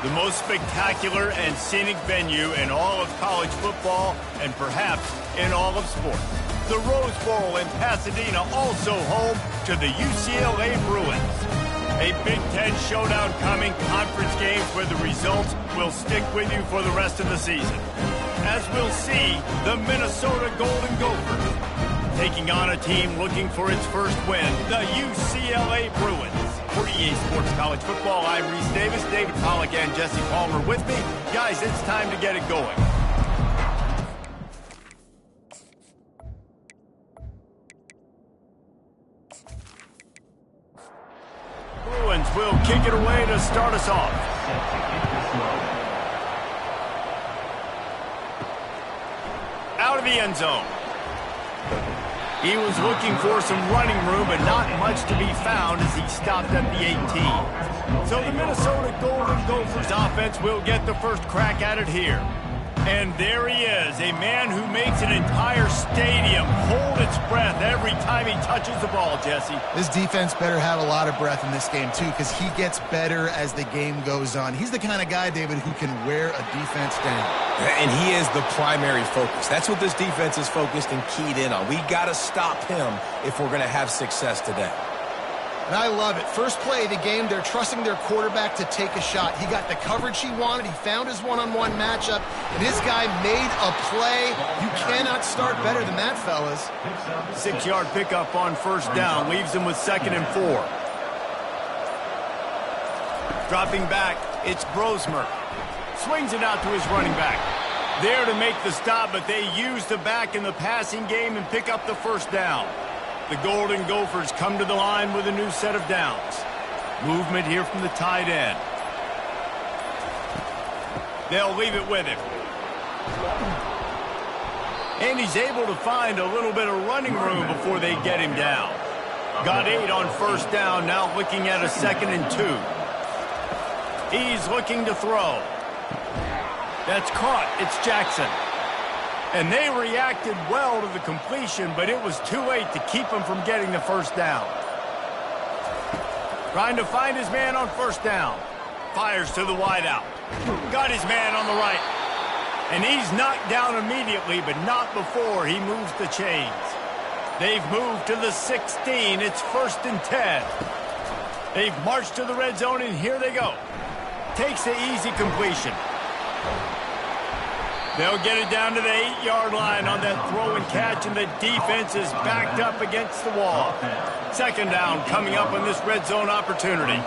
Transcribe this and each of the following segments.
The most spectacular and scenic venue in all of college football and perhaps in all of sports. The Rose Bowl in Pasadena, also home to the UCLA Bruins. A Big Ten showdown coming, conference games where the results will stick with you for the rest of the season. As we'll see, the Minnesota Golden Gophers taking on a team looking for its first win, the UCLA Bruins. For EA Sports College Football, I'm Reese Davis, David Pollack, and Jesse Palmer with me. Guys, it's time to get it going. Bruins will kick it away to start us off. Out of the end zone. He was looking for some running room, but not much to be found as he stopped at the 18. So the Minnesota Golden Gophers offense will get the first crack at it here. And there he is, a man who makes an entire stadium hold its breath every time he touches the ball, Jesse. This defense better have a lot of breath in this game, too, because he gets better as the game goes on. He's the kind of guy, David, who can wear a defense down. And he is the primary focus. That's what this defense is focused and keyed in on. We got to stop him if we're going to have success today. And I love it. First play of the game, they're trusting their quarterback to take a shot. He got the coverage he wanted. He found his one-on-one matchup, and his guy made a play. You cannot start better than that, fellas. 6-yard pickup on first down leaves him with 2nd and 4. Dropping back, it's Brosmer. Swings it out to his running back. There to make the stop, but they use the back in the passing game and pick up the first down. The Golden Gophers come to the line with a new set of downs. Movement here from the tight end. They'll leave it with him. And he's able to find a little bit of running room before they get him down. Got 8 on first down, now looking at a 2nd and 2. He's looking to throw. That's caught. It's Jackson. And they reacted well to the completion, but it was too late to keep him from getting the first down. Trying to find his man on first down. Fires to the wideout. Got his man on the right. And he's knocked down immediately, but not before he moves the chains. They've moved to the 16. It's 1st and 10. They've marched to the red zone, and here they go. Takes the easy completion. They'll get it down to the 8-yard line on that throw and catch, and the defense is backed up against the wall. 2nd down coming up on this red zone opportunity.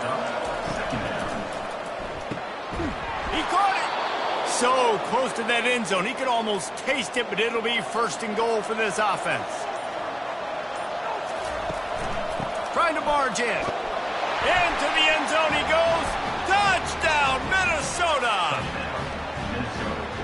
He caught it! So close to that end zone. He could almost taste it, but it'll be 1st and goal for this offense. Trying to barge in. Into the end zone he goes. Touchdown, Minnesota!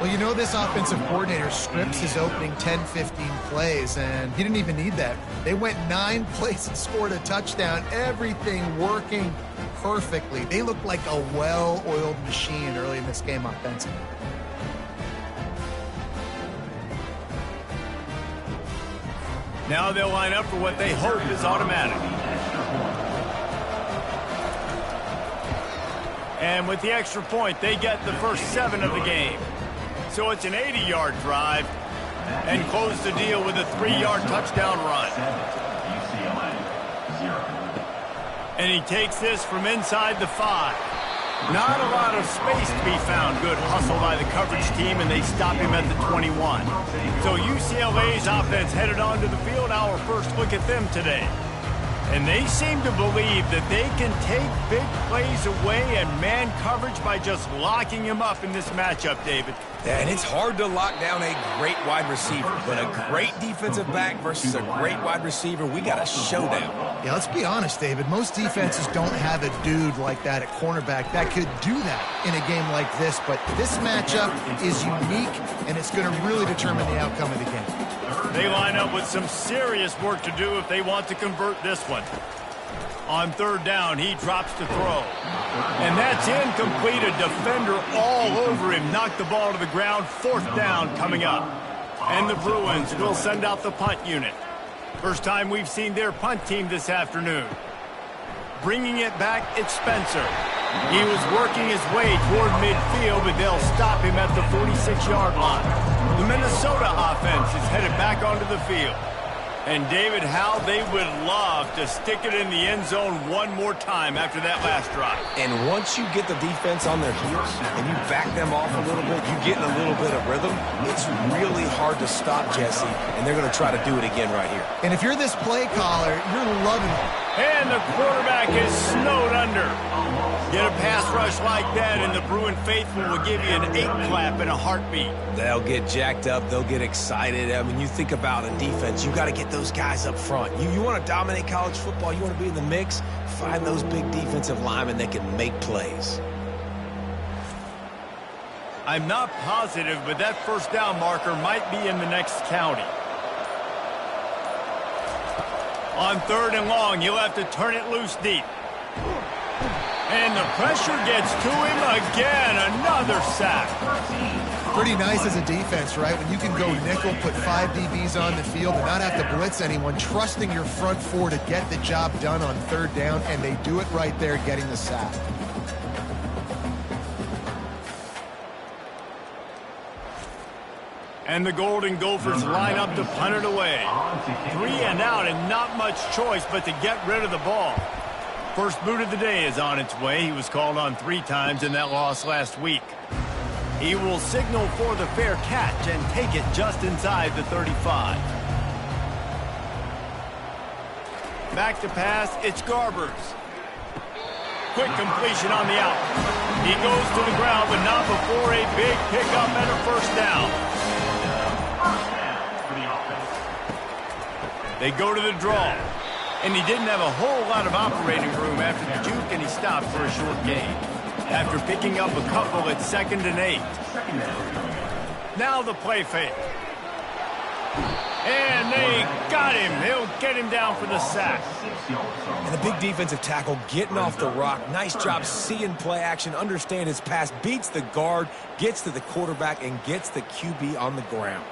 Well, you know this offensive coordinator scripts his opening 10-15 plays, and he didn't even need that. They went 9 plays and scored a touchdown, everything working perfectly. They looked like a well-oiled machine early in this game offensively. Now they'll line up for what they hope is automatic. And with the extra point, they get the first 7 of the game. So it's an 80-yard drive and close the deal with a 3-yard touchdown run. And he takes this from inside the 5. Not a lot of space to be found. Good hustle by the coverage team, and they stop him at the 21. So UCLA's offense headed onto the field. Our first look at them today. And they seem to believe that they can take big plays away and man coverage by just locking him up in this matchup, David. Yeah, and it's hard to lock down a great wide receiver, but a great defensive back versus a great wide receiver, we got a showdown. Yeah, let's be honest, David. Most defenses don't have a dude like that at cornerback that could do that in a game like this, but this matchup is unique, and it's going to really determine the outcome of the game. They line up with some serious work to do if they want to convert this one. On 3rd down, he drops to throw. And that's incomplete. A defender all over him. Knocked the ball to the ground. 4th down coming up. And the Bruins will send out the punt unit. First time we've seen their punt team this afternoon. Bringing it back, it's Spencer. He was working his way toward midfield, but they'll stop him at the 46-yard line. The Minnesota offense is headed back onto the field. And David, how they would love to stick it in the end zone one more time after that last drive. And once you get the defense on their heels and you back them off a little bit, you get in a little bit of rhythm, it's really hard to stop, Jesse, and they're going to try to do it again right here. And if you're this play caller, you're loving it. And the quarterback is snowed under. Get a pass rush like that, and the Bruin faithful will give you an 8-clap in a heartbeat. They'll get jacked up. They'll get excited. I mean, you think about a defense, you got to get those guys up front. You want to dominate college football, you want to be in the mix, find those big defensive linemen that can make plays. I'm not positive, but that first down marker might be in the next county. On 3rd and long, you'll have to turn it loose deep. And the pressure gets to him again. Another sack. Pretty nice as a defense, right? When you can go nickel, put 5 DBs on the field and not have to blitz anyone, trusting your front 4 to get the job done on 3rd down, and they do it right there, getting the sack. And the Golden Gophers line up to punt it away. 3 and out, and not much choice but to get rid of the ball. First boot of the day is on its way. He was called on 3 times in that loss last week. He will signal for the fair catch and take it just inside the 35. Back to pass, it's Garbers. Quick completion on the out. He goes to the ground, but not before a big pickup and a first down. They go to the draw, and he didn't have a whole lot of operating room after the juke, and he stopped for a short gain. After picking up a couple at 2nd and 8. Now the play fake. And they got him. They'll get him down for the sack. And the big defensive tackle getting off the rock. Nice job seeing play action, understand his pass, beats the guard, gets to the quarterback, and gets the QB on the ground.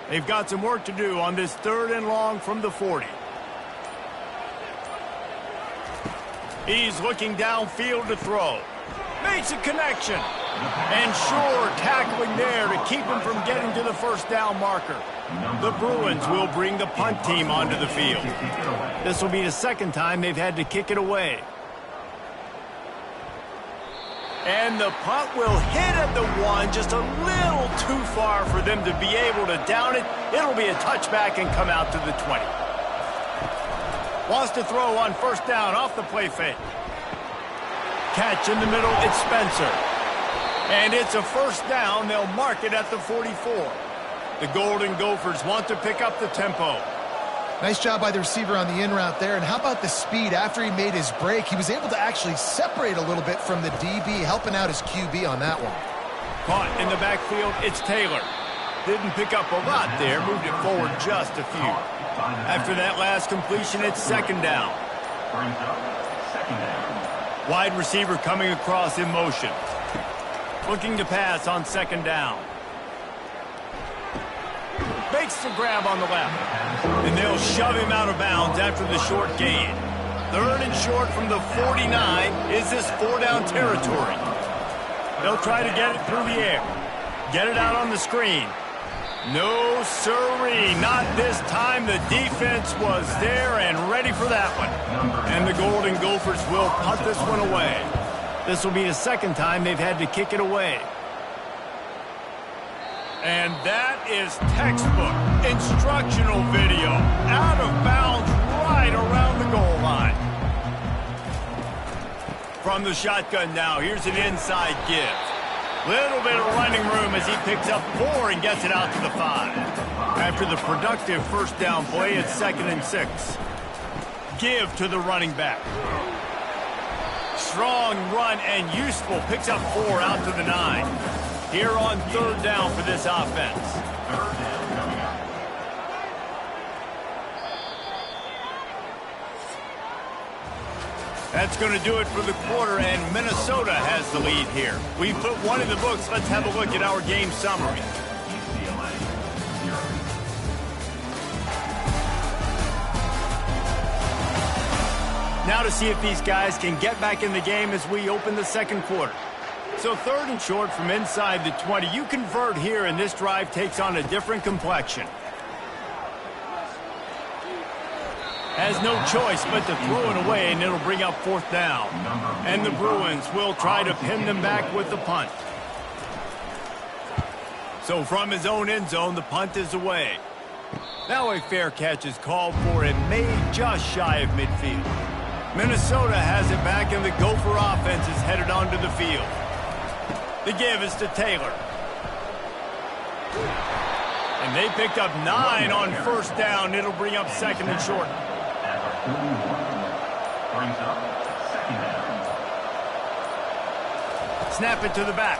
They've got some work to do on this 3rd and long from the 40. He's looking downfield to throw. Makes a connection. And sure, tackling there to keep him from getting to the first down marker. The Bruins will bring the punt team onto the field. This will be the 2nd time they've had to kick it away. And the punt will hit at the 1, just a little too far for them to be able to down it. It'll be a touchback and come out to the 20. Wants to throw on first down off the play fake. Catch in the middle, it's Spencer. And it's a first down. They'll mark it at the 44. The Golden Gophers want to pick up the tempo. Nice job by the receiver on the in route there. And how about the speed? After he made his break, he was able to actually separate a little bit from the DB, helping out his QB on that one. Caught in the backfield, it's Taylor. Didn't pick up a lot there, moved it forward just a few. After that last completion, it's 2nd down. Wide receiver coming across in motion. Looking to pass on 2nd down. Makes the grab on the left. And they'll shove him out of bounds after the short gain. 3rd and short from the 49. Is this 4-down territory? They'll try to get it through the air. Get it out on the screen. No sirree, not this time. The defense was there and ready for that one. And the Golden Gophers will punt this one away. This will be the 2nd time they've had to kick it away. And that is textbook instructional video. Out of bounds right around the goal line. From the shotgun now, here's an inside give. Little bit of running room as he picks up 4 and gets it out to the 5. After the productive first down play, it's 2nd and 6. Give to the running back. Strong run and useful. Picks up 4 out to the 9. Here on 3rd down for this offense. That's going to do it for the quarter, and Minnesota has the lead here. We put one in the books. Let's have a look at our game summary. Now to see if these guys can get back in the game as we open the second quarter. So 3rd and short from inside the 20. You convert here, and this drive takes on a different complexion. Has no choice but to throw it away, and it'll bring up 4th down. And the Bruins will try to pin them back with the punt. So from his own end zone, the punt is away. Now a fair catch is called for and made just shy of midfield. Minnesota has it back, and the Gopher offense is headed onto the field. The give is to Taylor. And they picked up 9 on 1st down. It'll bring up 2nd and short. Snap it to the back.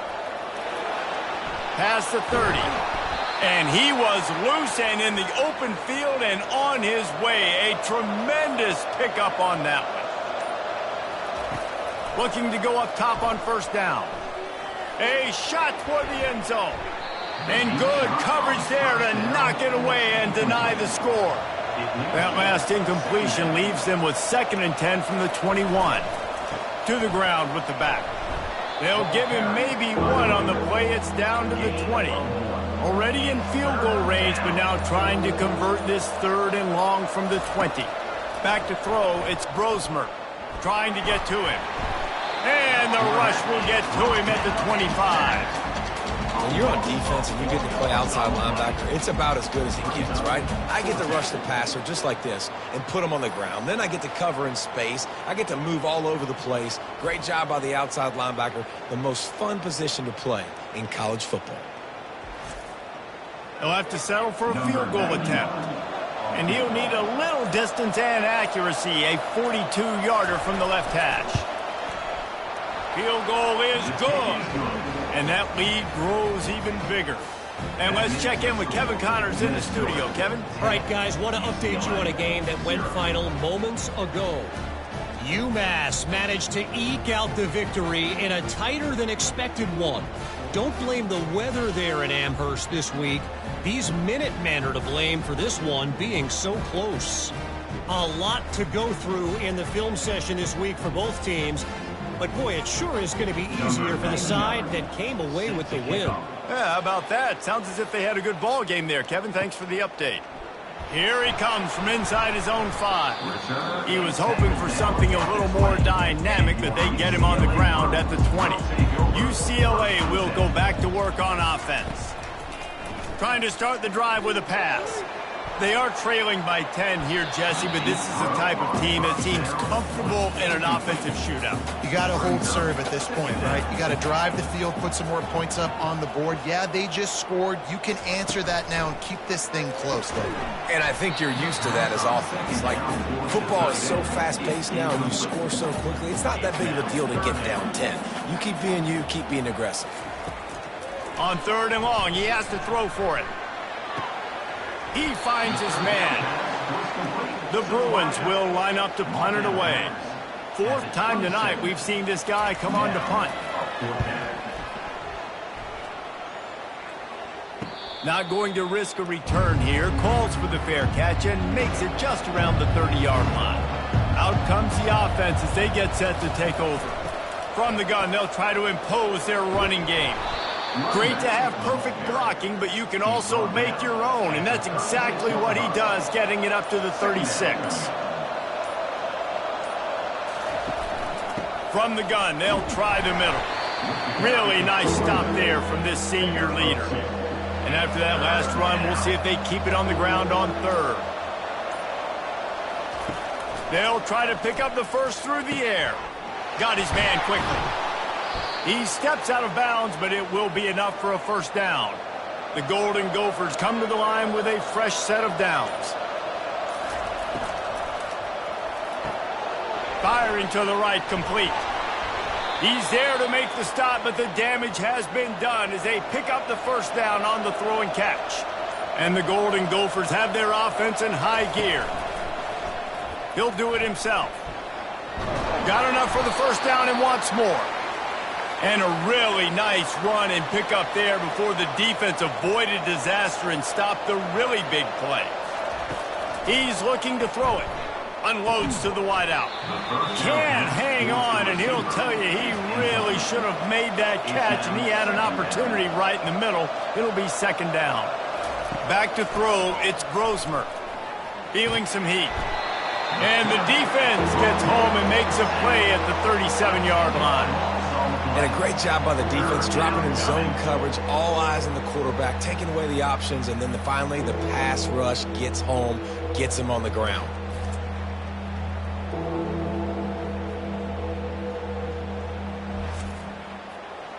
Past the 30. And he was loose and in the open field and on his way. A tremendous pickup on that one. Looking to go up top on 1st down. A shot toward the end zone. And good coverage there to knock it away and deny the score. That last incompletion leaves them with 2nd and 10 from the 21. To the ground with the back. They'll give him maybe 1 on the play. It's down to the 20. Already in field goal range, but now trying to convert this 3rd and long from the 20. Back to throw, it's Brosmer trying to get to him. And the rush will get to him at the 25. When you're on defense and you get to play outside linebacker, it's about as good as it gets, right? I get to rush the passer just like this and put him on the ground. Then I get to cover in space. I get to move all over the place. Great job by the outside linebacker. The most fun position to play in college football. He'll have to settle for a field goal attempt. And he'll need a little distance and accuracy. A 42-yarder from the left hash. Field goal is good. And that lead grows even bigger. And let's check in with Kevin Connors in the studio. Kevin? All right, guys, want to update you on a game that went final moments ago. UMass managed to eke out the victory in a tighter-than-expected one. Don't blame the weather there in Amherst this week. These Minutemen are to blame for this one being so close. A lot to go through in the film session this week for both teams. But, boy, it sure is going to be easier for the side that came away with the win. Yeah, how about that? Sounds as if they had a good ball game there. Kevin, thanks for the update. Here he comes from inside his own 5. He was hoping for something a little more dynamic, but they get him on the ground at the 20. UCLA will go back to work on offense. Trying to start the drive with a pass. They are trailing by 10 here, Jesse, but this is the type of team that seems comfortable in an offensive shootout. You got to hold serve at this point, right? You got to drive the field, put some more points up on the board. Yeah, they just scored. You can answer that now and keep this thing close, though. And I think you're used to that as offense. Like, football is so fast-paced now, and you score so quickly. It's not that big of a deal to get down 10. You keep being aggressive. On 3rd and long, he has to throw for it. He finds his man. The Bruins will line up to punt it away. 4th time tonight we've seen this guy come on to punt. Not going to risk a return here. Calls for the fair catch and makes it just around the 30-yard line. Out comes the offense as they get set to take over. From the gun, they'll try to impose their running game. Great to have perfect blocking, but you can also make your own, and that's exactly what he does, getting it up to the 36. From the gun, they'll try the middle. Really nice stop there from this senior leader. And after that last run, we'll see if they keep it on the ground on 3rd. They'll try to pick up the first through the air. Got his man quickly. He steps out of bounds, but it will be enough for a 1st down. The Golden Gophers come to the line with a fresh set of downs. Firing to the right, complete. He's there to make the stop, but the damage has been done as they pick up the 1st down on the throw and catch. And the Golden Gophers have their offense in high gear. He'll do it himself. Got enough for the 1st down and wants more. And a really nice run and pick up there before the defense avoided disaster and stopped the really big play. He's looking to throw it. Unloads to the wideout. Can't hang on, and he'll tell you he really should have made that catch, and he had an opportunity right in the middle. It'll be second down. Back to throw, it's Grosmer. Feeling some heat. And the defense gets home and makes a play at the 37-yard line. And a great job by the defense, dropping in zone coverage, all eyes on the quarterback, taking away the options, and then finally the pass rush gets home, gets him on the ground.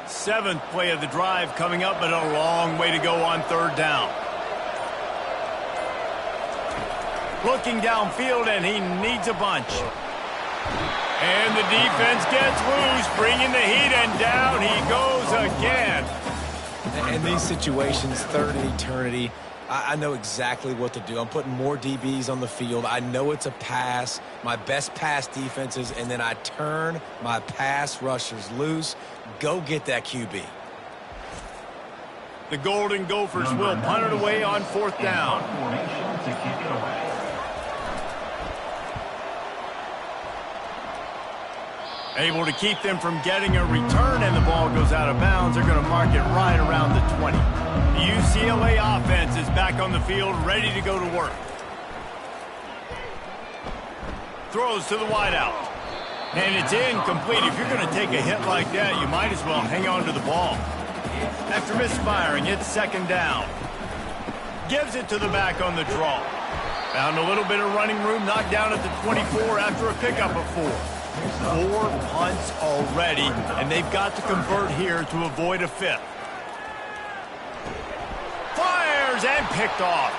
Seventh play of the drive coming up, but a long way to go on third down. Looking downfield, and he needs a bunch. And the defense gets loose, bringing the heat, and down he goes again. In these situations, third and eternity, I know exactly what to do. I'm putting more DBs on the field. I know it's a pass, my best pass defenses, and then I turn my pass rushers loose. Go get that QB. The Golden Gophers will punt it away on fourth down. Able to keep them from getting a return, and the ball goes out of bounds. They're going to mark it right around the 20. The UCLA offense is back on the field, ready to go to work. Throws to the wideout. And it's incomplete. If you're going to take a hit like that, you might as well hang on to the ball. After misfiring, it's second down. Gives it to the back on the draw. Found a little bit of running room, knocked down at the 24 after a pickup of 4. 4 punts already, and they've got to convert here to avoid a 5th. Fires and picked off.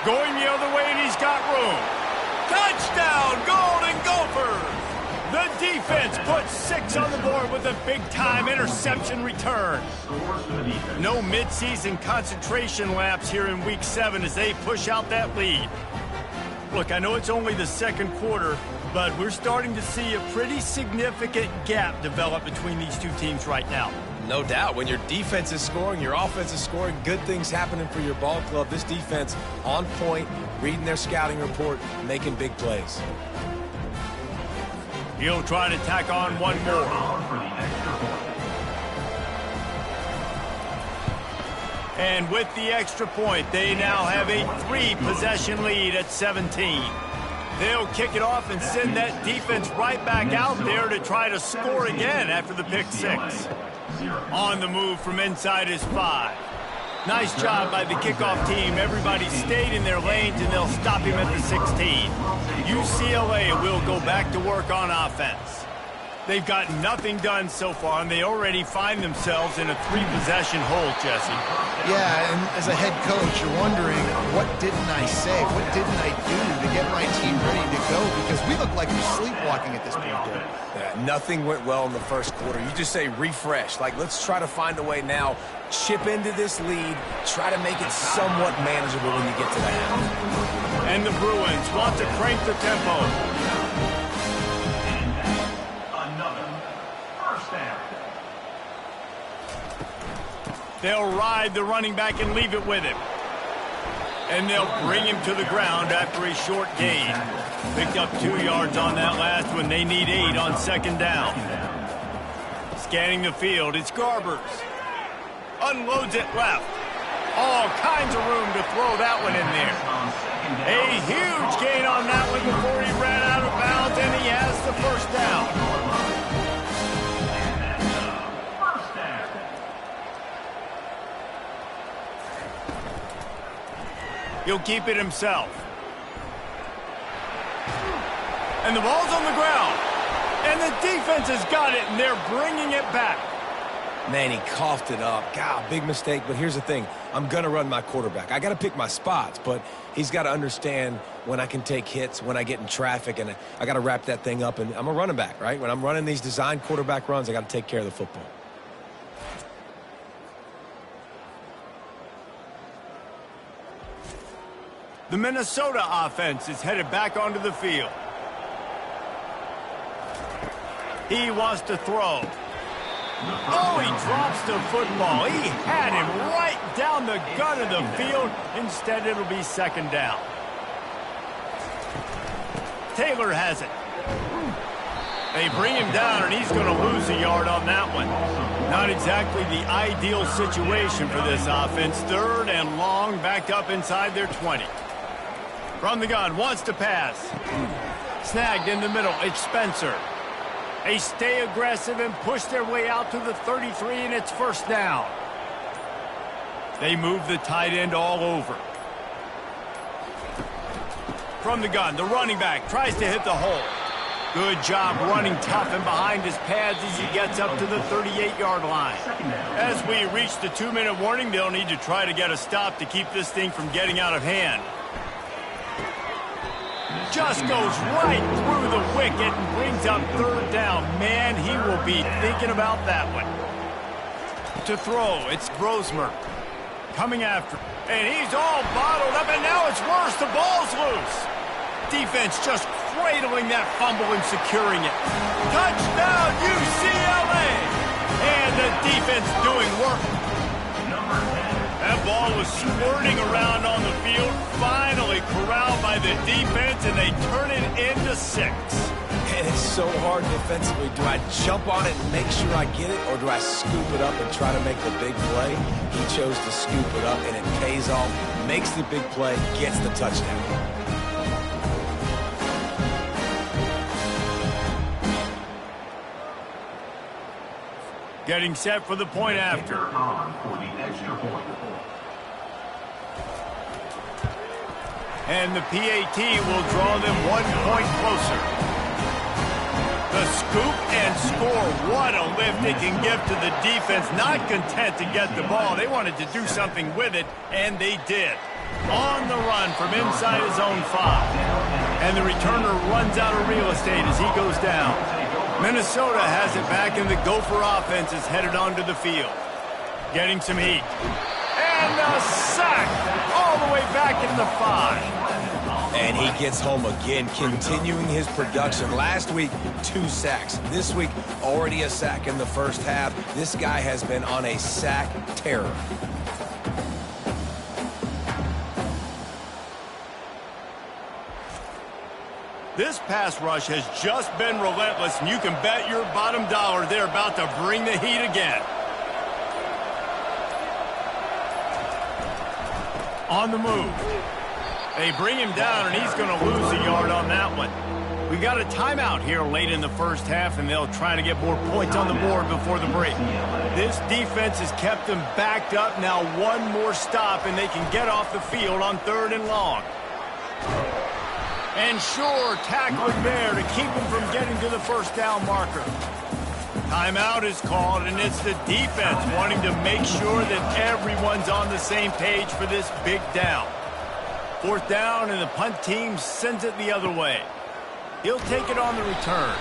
Going the other way, and he's got room. Touchdown, Golden Gophers! The defense puts 6 on the board with a big-time interception return. No midseason concentration lapse here in Week 7 as they push out that lead. Look, I know it's only the second quarter, but we're starting to see a pretty significant gap develop between these two teams right now. No doubt. When your defense is scoring, your offense is scoring, good things happening for your ball club. This defense on point, reading their scouting report, making big plays. He'll try to tack on one more. And with the extra point, they now have a 3-possession lead at 17. They'll kick it off and send that defense right back out there to try to score again after the pick 6. On the move from inside his 5. Nice job by the kickoff team. Everybody stayed in their lanes, and they'll stop him at the 16. UCLA will go back to work on offense. They've got nothing done so far, and they already find themselves in a 3-possession hole, Jesse. Yeah, and as a head coach, you're wondering, what didn't I say? What didn't I do to get my team ready to go? Because we look like we're sleepwalking at this point, Derek. Yeah, nothing went well in the first quarter. You just say refresh. Like, let's try to find a way now. Chip into this lead. Try to make it somewhat manageable when you get to the half. And the Bruins want to crank the tempo. They'll ride the running back and leave it with him. And they'll bring him to the ground after a short gain. Picked up 2 yards on that last one. They need 8 on second down. Scanning the field, it's Garbers. Unloads it left. All kinds of room to throw that one in there. A huge gain on that one before he ran out of bounds, and he has the first down. He'll keep it himself. And the ball's on the ground. And the defense has got it, and they're bringing it back. Man, he coughed it up. God, big mistake, but here's the thing. I'm going to run my quarterback. I got to pick my spots, but he's got to understand when I can take hits, when I get in traffic, and I got to wrap that thing up. And I'm a running back, right? When I'm running these design quarterback runs, I got to take care of the football. The Minnesota offense is headed back onto the field. He wants to throw. Oh, he drops the football. He had him right down the gut of the field. Instead, it'll be second down. Taylor has it. They bring him down, and he's going to lose a yard on that one. Not exactly the ideal situation for this offense. 3rd and long, backed up inside their 20. From the gun, wants to pass. Snagged in the middle, it's Spencer. They stay aggressive and push their way out to the 33, and it's 1st down. They move the tight end all over. From the gun, the running back tries to hit the hole. Good job running tough and behind his pads as he gets up to the 38-yard line. As we reach the 2-minute warning, they'll need to try to get a stop to keep this thing from getting out of hand. Just goes right through the wicket and brings up 3rd down. Man, he will be thinking about that one. To throw, it's Brosmer coming after. And he's all bottled up, and now it's worse. The ball's loose. Defense just cradling that fumble and securing it. Touchdown, UCLA! And the defense doing work. That ball was squirting around on the field, finally corralled by the defense, and they turn it into 6. And it's so hard defensively. Do I jump on it and make sure I get it, or do I scoop it up and try to make the big play? He chose to scoop it up, and it pays off, makes the big play, gets the touchdown. Getting set for the point after. And the PAT will draw them 1 point closer. The scoop and score. What a lift it can give to the defense. Not content to get the ball. They wanted to do something with it, and they did. On the run from inside his own 5. And the returner runs out of real estate as he goes down. Minnesota has it back, and the Gopher offense is headed onto the field. Getting some heat. And a sack all the way back in the 5. And he gets home again, continuing his production. Last week, 2 sacks. This week, already a sack in the first half. This guy has been on a sack terror. This pass rush has just been relentless, and you can bet your bottom dollar they're about to bring the heat again. On the move. They bring him down, and he's going to lose a yard on that one. We got a timeout here late in the first half, and they'll try to get more points on the board before the break. This defense has kept them backed up. Now 1 more stop, and they can get off the field on 3rd and long. And sure, tackling there to keep him from getting to the 1st down marker. Timeout is called, and it's the defense wanting to make sure that everyone's on the same page for this big down. 4th down, and the punt team sends it the other way. He'll take it on the return.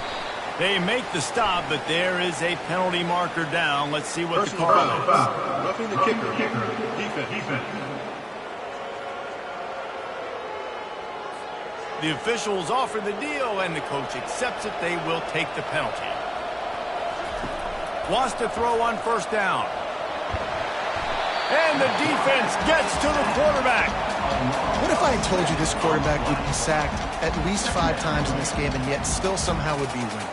They make the stop, but there is a penalty marker down. Let's see what the call is. Roughing the kicker. Defense. The officials offer the deal, and the coach accepts it. They will take the penalty. Wants to throw on 1st down. And the defense gets to the quarterback. What if I had told you this quarterback would be sacked at least 5 times in this game and yet still somehow would be winning?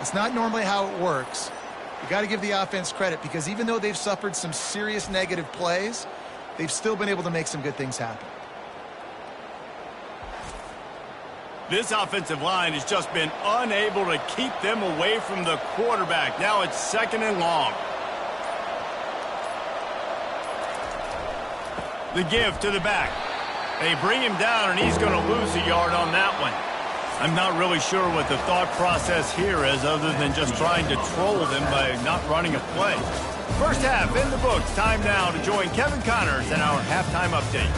It's not normally how it works. You got to give the offense credit, because even though they've suffered some serious negative plays, they've still been able to make some good things happen. This offensive line has just been unable to keep them away from the quarterback. Now it's 2nd and long. The give to the back. They bring him down, and he's going to lose a yard on that one. I'm not really sure what the thought process here is, other than just trying to troll them by not running a play. First half in the books. Time now to join Kevin Connors in our halftime update.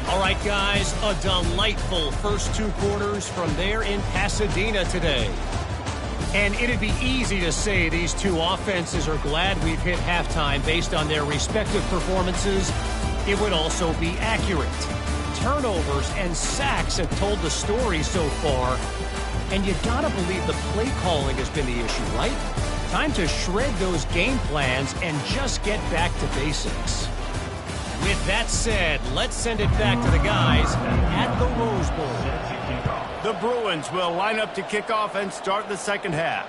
All right, guys, a delightful first 2 quarters from there in Pasadena today. And it'd be easy to say these 2 offenses are glad we've hit halftime based on their respective performances. It would also be accurate. Turnovers and sacks have told the story so far. And you gotta believe the play calling has been the issue, right? Time to shred those game plans and just get back to basics. With that said, let's send it back to the guys at the Rose Bowl. The Bruins will line up to kick off and start the second half.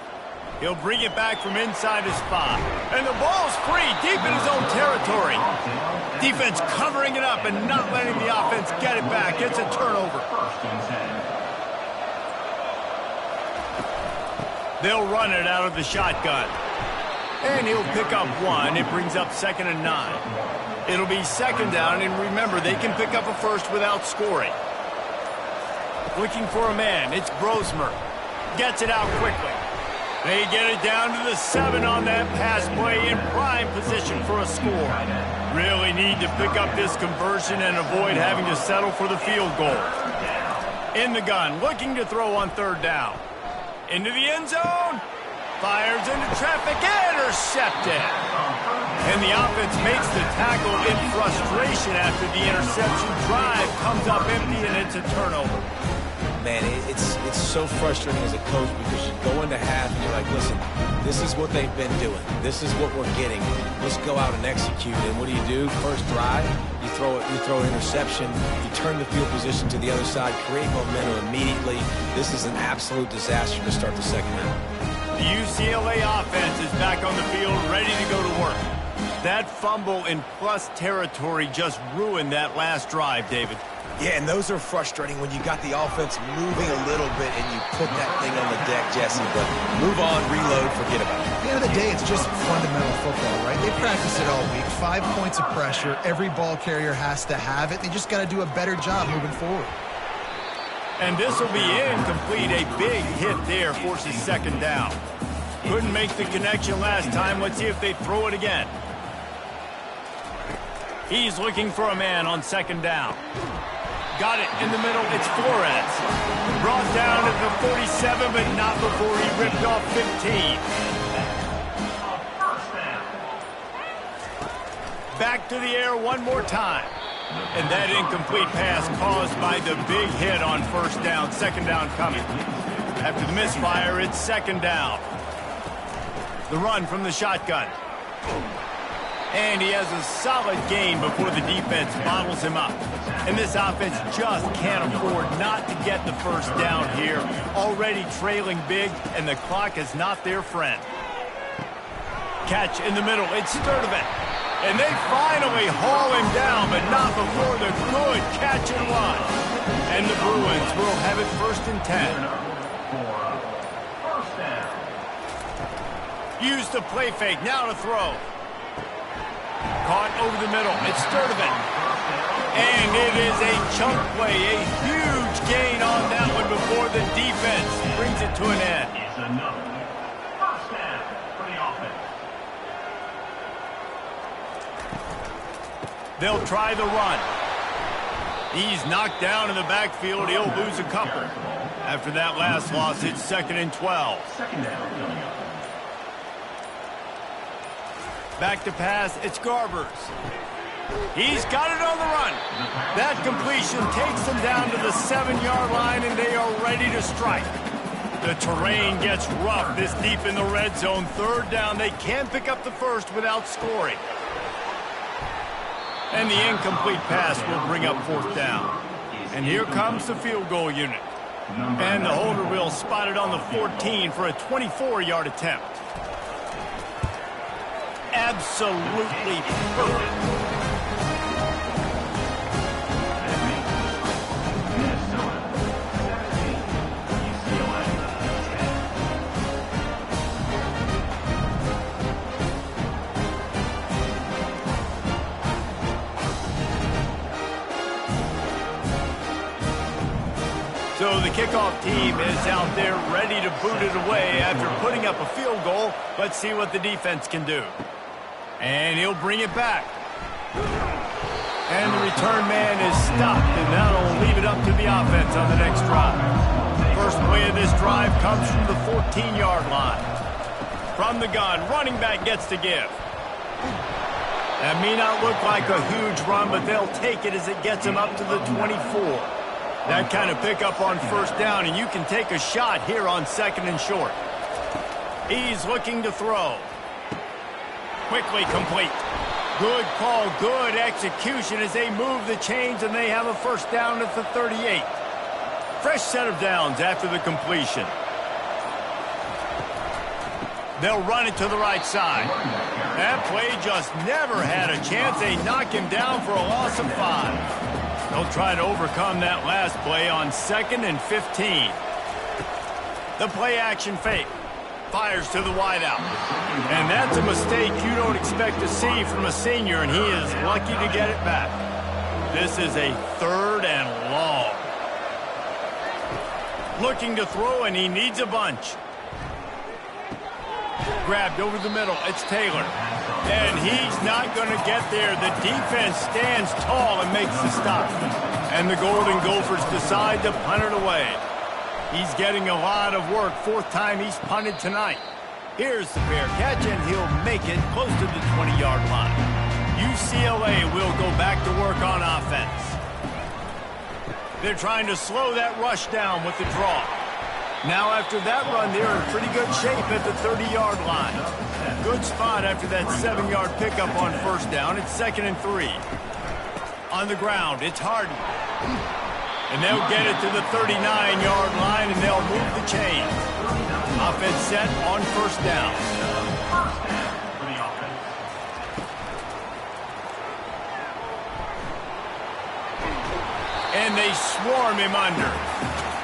He'll bring it back from inside his spot. And the ball's free deep in his own territory. Defense covering it up and not letting the offense get it back. It's a turnover. They'll run it out of the shotgun. And he'll pick up one. It brings up 2nd and 9. It'll be 2nd down, and remember, they can pick up a first without scoring. Looking for a man. It's Brosmer. Gets it out quickly. They get it down to the 7 on that pass play in prime position for a score. Really need to pick up this conversion and avoid having to settle for the field goal. In the gun, looking to throw on 3rd down. Into the end zone. Fires into traffic. Intercepted. And the offense makes the tackle in frustration after the interception. Drive comes up empty, and it's a turnover. Man, it's so frustrating as a coach because you go into half and you're like, listen, this is what they've been doing. This is what we're getting. Let's go out and execute. And what do? First drive, you throw an interception, you turn the field position to the other side, create momentum immediately. This is an absolute disaster to start the second half. The UCLA offense is back on the field, ready to go to work. That fumble in plus territory just ruined that last drive, David. Yeah, and those are frustrating when you got the offense moving a little bit and you put that thing on the deck, Jesse. But move on, reload, forget about it. At the end of the day, it's just fundamental football, right? They practice it all week. 5 points of pressure. Every ball carrier has to have it. They just got to do a better job moving forward. And this will be incomplete. A big hit there forces 2nd down. Couldn't make the connection last time. Let's see if they throw it again. He's looking for a man on 2nd down. Got it in the middle. It's Flores. Brought down at the 47, but not before he ripped off 15. Back to the air one more time. And that incomplete pass caused by the big hit on 1st down. 2nd down coming. After the misfire, it's 2nd down. The run from the shotgun. And he has a solid gain before the defense bottles him up. And this offense just can't afford not to get the 1st down here. Already trailing big, and the clock is not their friend. Catch in the middle. It's Sturdivant. And they finally haul him down, but not before the good catch and run. And the Bruins will have it 1st and 10. Use the play fake. Now to throw. Caught over the middle. It's Sturdivant. And it is a chunk play. A huge gain on that one before the defense brings it to an end. It's another 1st down for the offense. They'll try the run. He's knocked down in the backfield. He'll lose a couple. After that last loss, it's 2nd and 12. 2nd down coming up. Back to pass, it's Garbers. He's got it on the run. That completion takes them down to the 7-yard line, and they are ready to strike. The terrain gets rough this deep in the red zone. 3rd down, they can't pick up the first without scoring. And the incomplete pass will bring up 4th down. And here comes the field goal unit. And the holder will spot it on the 14 for a 24-yard attempt. Absolutely perfect. So the kickoff team is out there ready to boot it away after putting up a field goal. Let's see what the defense can do. And he'll bring it back. And the return man is stopped, and that'll leave it up to the offense on the next drive. First play of this drive comes from the 14-yard line. From the gun, running back gets to give. That may not look like a huge run, but they'll take it as it gets them up to the 24. That kind of pickup on 1st down, and you can take a shot here on 2nd and short. He's looking to throw. Quickly complete. Good call, good execution as they move the chains, and they have a 1st down at the 38. Fresh set of downs after the completion. They'll run it to the right side. That play just never had a chance. They knock him down for a loss of 5. They'll try to overcome that last play on 2nd and 15. The play action fake. Fires to the wideout. And that's a mistake you don't expect to see from a senior, and he is lucky to get it back. This is a 3rd and long. Looking to throw, and he needs a bunch. Grabbed over the middle. It's Taylor. And he's not going to get there. The defense stands tall and makes the stop. And the Golden Gophers decide to punt it away. He's getting a lot of work. 4th time he's punted tonight. Here's the fair catch, and he'll make it close to the 20-yard line. UCLA will go back to work on offense. They're trying to slow that rush down with the draw. Now after that run, they're in pretty good shape at the 30-yard line. Good spot after that 7-yard pickup on 1st down. It's 2nd and 3. On the ground, it's Hayden. And they'll get it to the 39-yard line, and they'll move the chains. Offense set on 1st down. And they swarm him under.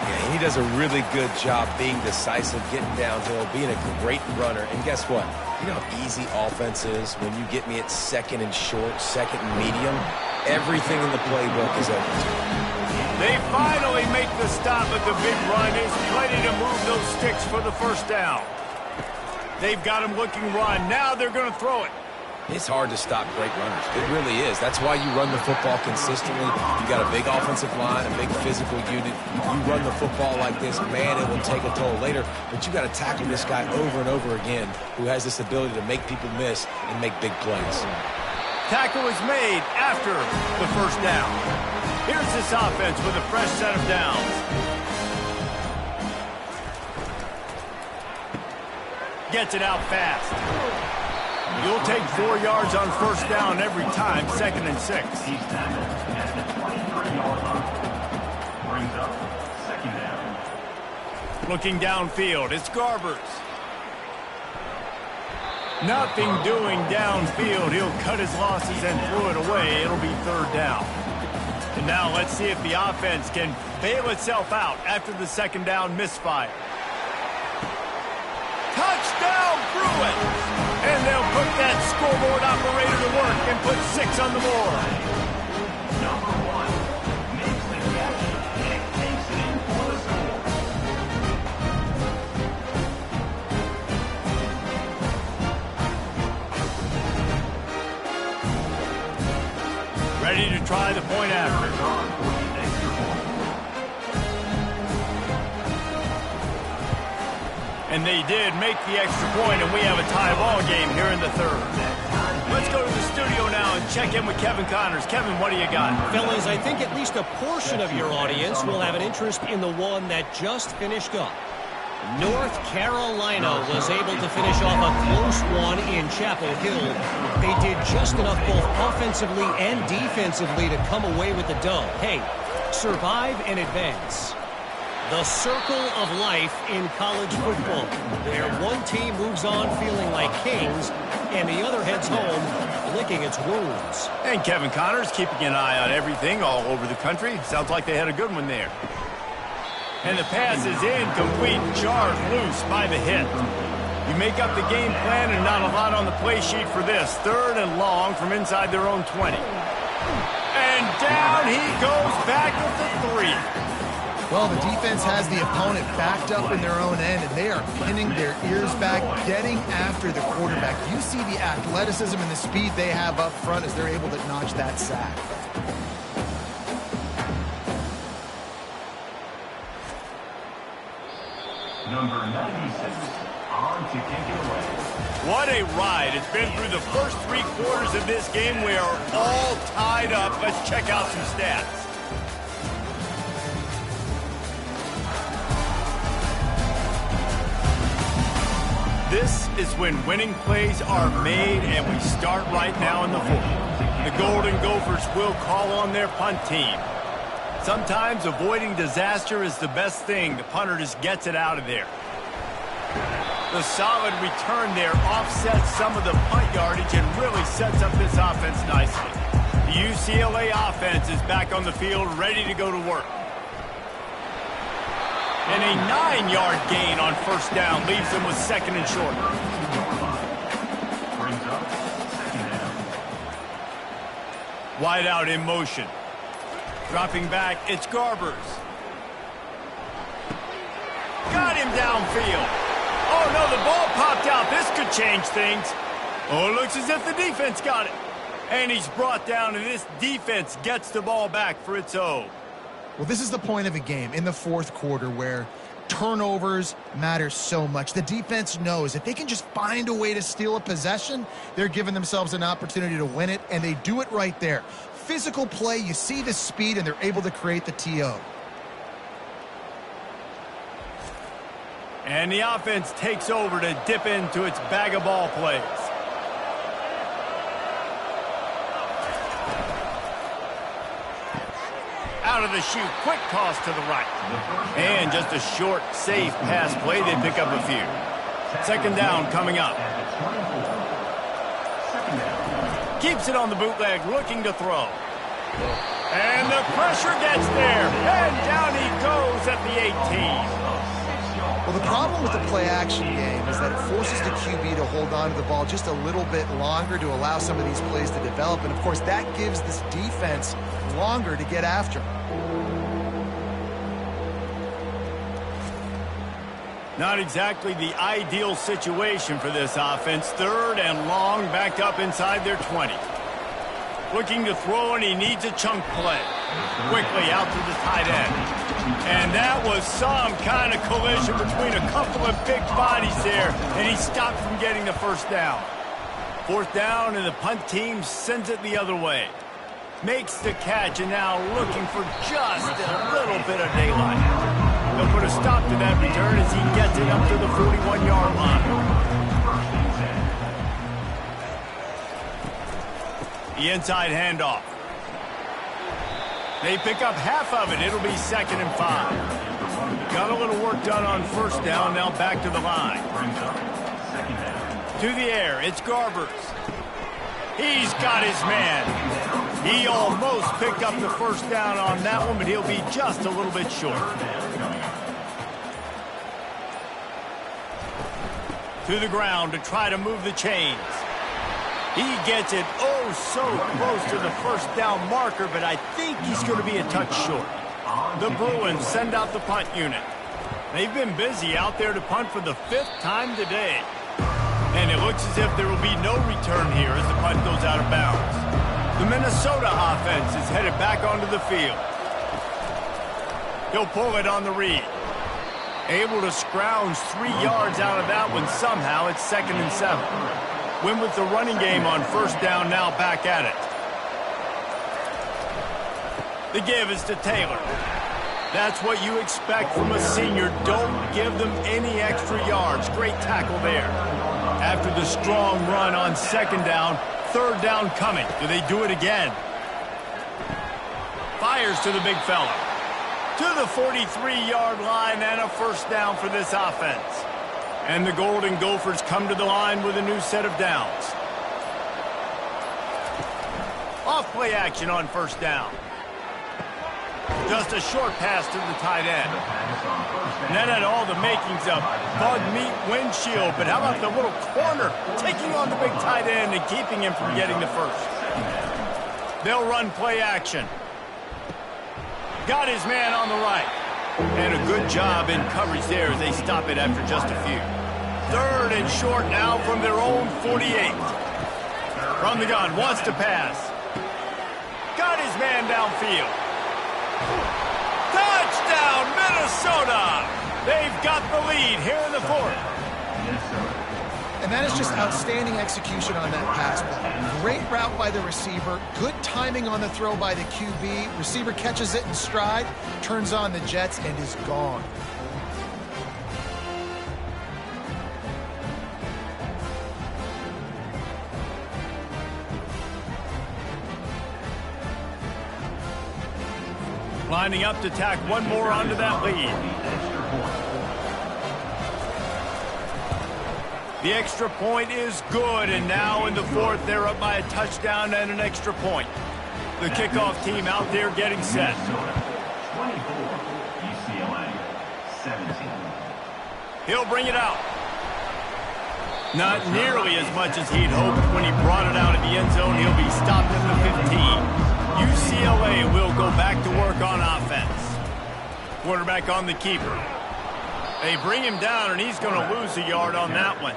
Yeah, he does a really good job being decisive, getting downhill, being a great runner. And guess what? You know how easy offense is when you get me at 2nd and short, 2nd and medium? Everything in the playbook is open. They finally make the stop at the big run. Is plenty to move those sticks for the 1st down. They've got him looking run. Now they're going to throw it. It's hard to stop great runners. It really is. That's why you run the football consistently. You got a big offensive line, a big physical unit. You run the football like this, man, it will take a toll later. But you got to tackle this guy over and over again who has this ability to make people miss and make big plays. Tackle is made after the 1st down. Here's this offense with a fresh set of downs. Gets it out fast. You'll take 4 yards on 1st down every time, 2nd and 6. Brings up 2nd down. Looking downfield, it's Garbers. Nothing doing downfield. He'll cut his losses and throw it away. It'll be 3rd down. And now let's see if the offense can bail itself out after the 2nd down misfire. Touchdown, Bruins! And they'll put that scoreboard operator to work and put 6 on the board. Number 1 makes the catch and takes it in for the score. Ready to try the point after. And they did make the extra point, and we have a tie ball game here in the 3rd. Let's go to the studio now and check in with Kevin Connors. Kevin, what do you got? Fellas, I think at least a portion of your audience will have an interest in the one that just finished up. North Carolina was able to finish off a close one in Chapel Hill. They did just enough both offensively and defensively to come away with the dub. Hey, survive and advance. The circle of life in college football, where one team moves on feeling like kings and the other heads home licking its wounds. And Kevin Connors keeping an eye on everything all over the country. Sounds like they had a good one there. And the pass is incomplete, jarred loose by the hit. You make up the game plan and not a lot on the play sheet for this. 3rd and long from inside their own 20. And down he goes back with the 3. Well, the defense has the opponent backed up in their own end, and they are pinning their ears back, getting after the quarterback. You see the athleticism and the speed they have up front as they're able to notch that sack. Number 96 on to kick it away. What a ride. It's been through the first 3 quarters of this game. We are all tied up. Let's check out some stats. This is when winning plays are made, and we start right now in the 4th. The Golden Gophers will call on their punt team. Sometimes avoiding disaster is the best thing. The punter just gets it out of there. The solid return there offsets some of the punt yardage and really sets up this offense nicely. The UCLA offense is back on the field, ready to go to work. And a 9-yard gain on first down leaves them with second and short. Wide out in motion. Dropping back, it's Garbers. Got him downfield. Oh, no, the ball popped out. This could change things. Oh, it looks as if the defense got it. And he's brought down, and this defense gets the ball back for its own. Well, this is the point of a game in the fourth quarter where turnovers matter so much. The defense knows if they can just find a way to steal a possession, they're giving themselves an opportunity to win it, and they do it right there. Physical play, you see the speed, and they're able to create the TO. And the offense takes over to dip into its bag of ball plays. Out of the chute, quick toss to the right. And just a short, safe pass play. They pick up a few. Second down coming up. Keeps it on the bootleg, looking to throw. And the pressure gets there. And down he goes at the 18. Well, the problem with the play-action game is that it forces the QB to hold on to the ball just a little bit longer to allow some of these plays to develop. And, of course, that gives this defense longer to get after. Not exactly the ideal situation for this offense. Third and long, backed up inside their 20. Looking to throw, and he needs a chunk play. Quickly out to the tight end. And that was some kind of collision between a couple of big bodies there, and he stopped from getting the first down. Fourth down, and the punt team sends it the other way. Makes the catch, and now looking for just a little bit of daylight. They'll put a stop to that return as he gets it up to the 41-yard line. The inside handoff. They pick up half of it. It'll be second and 5. Got a little work done on first down. Now back to the line. To the air. It's Garbers. He's got his man. He almost picked up the first down on that one, but he'll be just a little bit short. To the ground to try to move the chains. He gets it so close to the first down marker, but I think he's going to be a touch short. The Bruins send out the punt unit. They've been busy out there to punt for the 5th time today. And it looks as if there will be no return here as the punt goes out of bounds. The Minnesota offense is headed back onto the field. He'll pull it on the read. Able to scrounge 3 yards out of that one somehow. It's second and 7. Win with the running game on first down, now back at it. The give is to Taylor. That's what you expect from a senior. Don't give them any extra yards. Great tackle there. After the strong run on second down, third down coming. Do they do it again? Fires to the big fella. To the 43-yard line and a first down for this offense. And the Golden Gophers come to the line with a new set of downs. Off play action on first down. Just a short pass to the tight end. And that had all the makings of bug meat windshield, but how about the little corner taking on the big tight end and keeping him from getting the first? They'll run play action. Got his man on the right. And a good job in coverage there as they stop it after just a few. Third and short now from their own 48. From the gun, wants to pass. Got his man downfield. Touchdown, Minnesota! They've got the lead here in the 4th. And that is just outstanding execution on that pass play. Great route by the receiver, good timing on the throw by the QB. Receiver catches it in stride, turns on the jets, and is gone. Lining up to tack one more onto that lead. The extra point is good, and now in the fourth, they're up by a touchdown and an extra point. The kickoff team out there getting set. 24, UCLA, 17. He'll bring it out. Not nearly as much as he'd hoped when he brought it out of the end zone. He'll be stopped at the 15. UCLA will go back to work on offense. Quarterback on the keeper. They bring him down, and he's going to lose a yard on that one.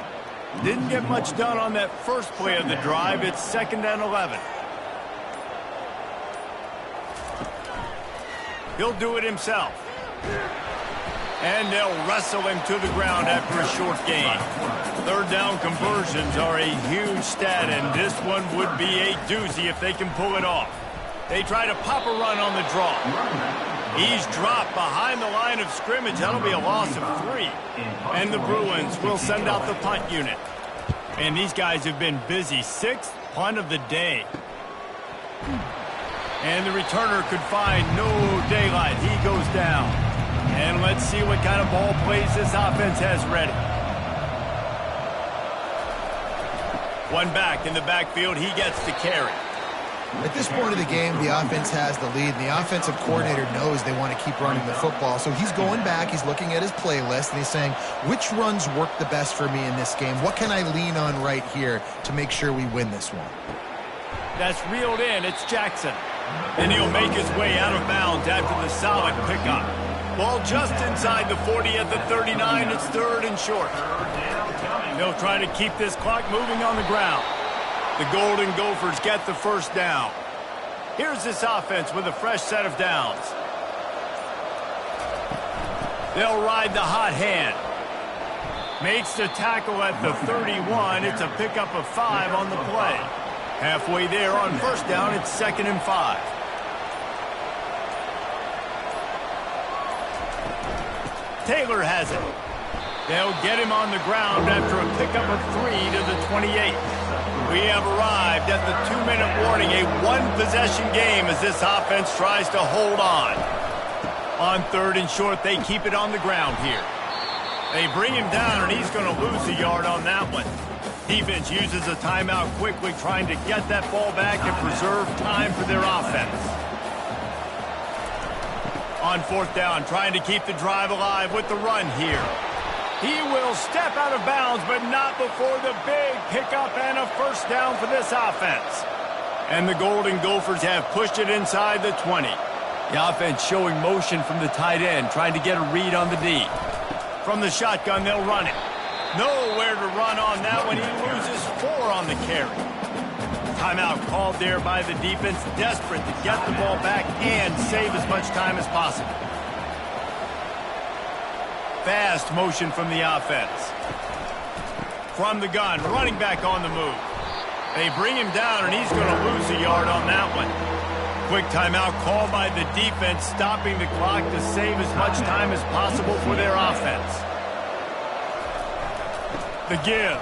Didn't get much done on that first play of the drive. It's 2nd and 11. He'll do it himself. And they'll wrestle him to the ground after a short gain. Third down conversions are a huge stat, and this one would be a doozy if they can pull it off. They try to pop a run on the draw. He's dropped behind the line of scrimmage. That'll be a loss of 3. And the Bruins will send out the punt unit. And these guys have been busy. 6th punt of the day. And the returner could find no daylight. He goes down. And let's see what kind of ball plays this offense has ready. One back in the backfield. He gets the carry. At this point of the game, the offense has the lead, and the offensive coordinator knows they want to keep running the football. So he's going back, he's looking at his playlist, and he's saying, which runs work the best for me in this game? What can I lean on right here to make sure we win this one? That's reeled in. It's Jackson. And he'll make his way out of bounds after the solid pickup. Ball just inside the 40 at the 39. It's 3rd and short. They'll try to keep this clock moving on the ground. The Golden Gophers get the first down. Here's this offense with a fresh set of downs. They'll ride the hot hand. Makes the tackle at the 31. It's a pickup of 5 on the play. Halfway there on first down, it's 2nd and 5. Taylor has it. They'll get him on the ground after a pickup of 3 to the 28. We have arrived at the 2-minute warning, a one-possession game as this offense tries to hold on. On 3rd and short, they keep it on the ground here. They bring him down, and he's going to lose a yard on that one. Defense uses a timeout quickly, trying to get that ball back and preserve time for their offense. On 4th down, trying to keep the drive alive with the run here. He will step out of bounds, but not before the big pickup and a first down for this offense. And the Golden Gophers have pushed it inside the 20. The offense showing motion from the tight end, trying to get a read on the D. From the shotgun, they'll run it. Nowhere to run on that one. He loses 4 on the carry. Timeout called there by the defense, desperate to get the ball back and save as much time as possible. Fast motion from the offense. From the gun, running back on the move. They bring him down, and he's going to lose a yard on that one. Quick timeout called by the defense, stopping the clock to save as much time as possible for their offense. The give.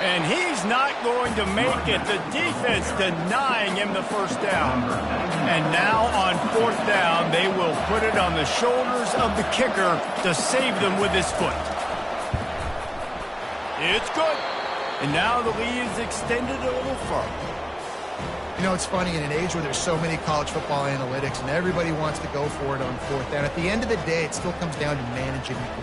And he's not going to make it. The defense denying him the first down. And now on 4th down, they will put it on the shoulders of the kicker to save them with his foot. It's good. And now the lead is extended a little further. You know, it's funny, in an age where there's so many college football analytics and everybody wants to go for it on 4th down, at the end of the day, it still comes down to managing the game.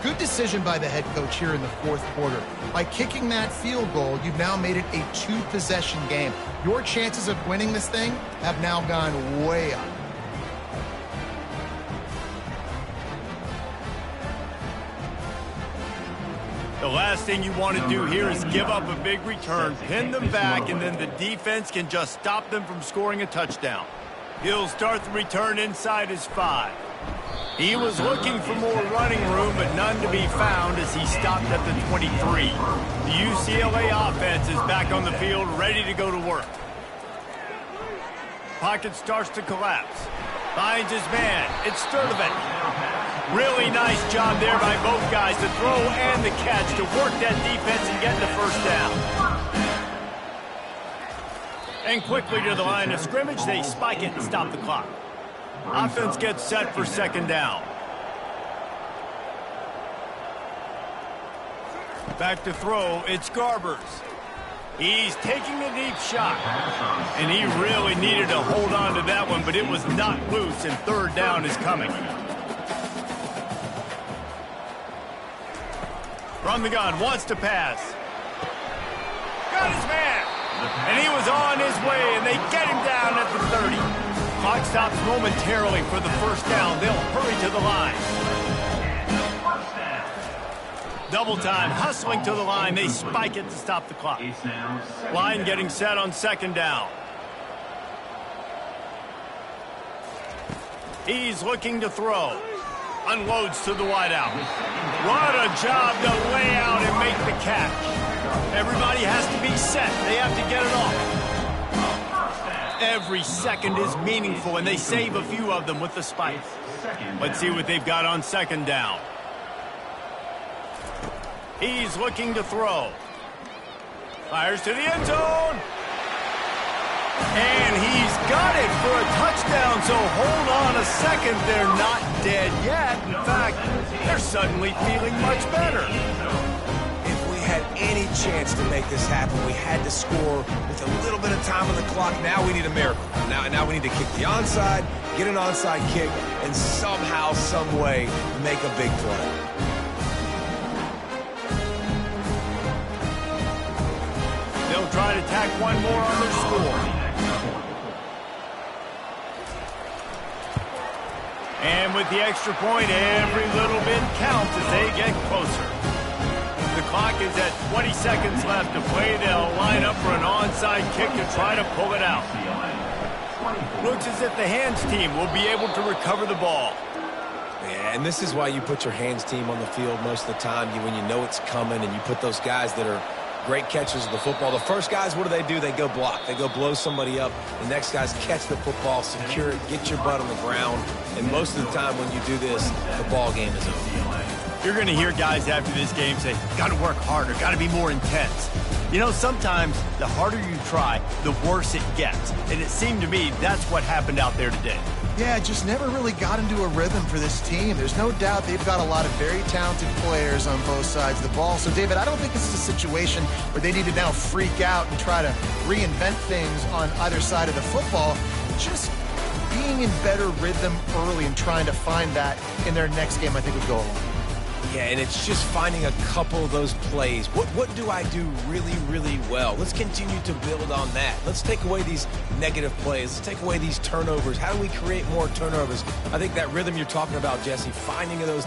Good decision by the head coach here in the 4th quarter. By kicking that field goal, you've now made it a 2-possession game. Your chances of winning this thing have now gone way up. The last thing you want to do here is give up a big return, pin them back, and then the defense can just stop them from scoring a touchdown. He'll start the return inside his 5. He was looking for more running room, but none to be found as he stopped at the 23. The UCLA offense is back on the field, ready to go to work. Pocket starts to collapse. Finds his man. It's Sturdivant. Really nice job there by both guys to throw and the catch to work that defense and get the first down. And quickly to the line of scrimmage, they spike it and stop the clock. Offense gets set for second down. Back to throw, it's Garbers. He's taking a deep shot. And he really needed to hold on to that one, but it was not loose, and third down is coming. From the gun, wants to pass. Got his man. And he was on his way, and they get him down at the 30. Clock stops momentarily for the first down. They'll hurry to the line. Double time, hustling to the line. They spike it to stop the clock. Line getting set on second down. He's looking to throw. Unloads to the wideout. What a job to lay out and make the catch. Everybody has to be set. They have to get it off. Every second is meaningful, and they save a few of them with the spike. Let's see what they've got on second down. He's looking to throw. Fires to the end zone. And he's got it for a touchdown, so hold on a second. They're not dead yet. In fact, they're suddenly feeling much better. If we had any chance to make this happen, we had to score with a little bit of time on the clock. Now we need a miracle. Now we need to kick the onside, get an onside kick, and somehow, some way, make a big play. They'll try to tack one more on their score. And with the extra point, every little bit counts as they get closer. The clock is at 20 seconds left to play. They'll line up for an onside kick to try to pull it out. Looks as if the hands team will be able to recover the ball. Yeah, and this is why you put your hands team on the field most of the time. When you know it's coming, and you put those guys that are great catchers of the football. The first guys, what do? They go block. They go blow somebody up. The next guys catch the football, secure it, get your butt on the ground. And most of the time when you do this, the ball game is over. You're going to hear guys after this game say, got to work harder, got to be more intense. You know, sometimes the harder you try, the worse it gets. And it seemed to me that's what happened out there today. Yeah, just never really got into a rhythm for this team. There's no doubt they've got a lot of very talented players on both sides of the ball. So, David, I don't think this is a situation where they need to now freak out and try to reinvent things on either side of the football. Just being in better rhythm early and trying to find that in their next game, I think, would go a long way. Yeah, and it's just finding a couple of those plays. What do I do really, really well? Let's continue to build on that. Let's take away these negative plays. Let's take away these turnovers. How do we create more turnovers? I think that rhythm you're talking about, Jesse, finding those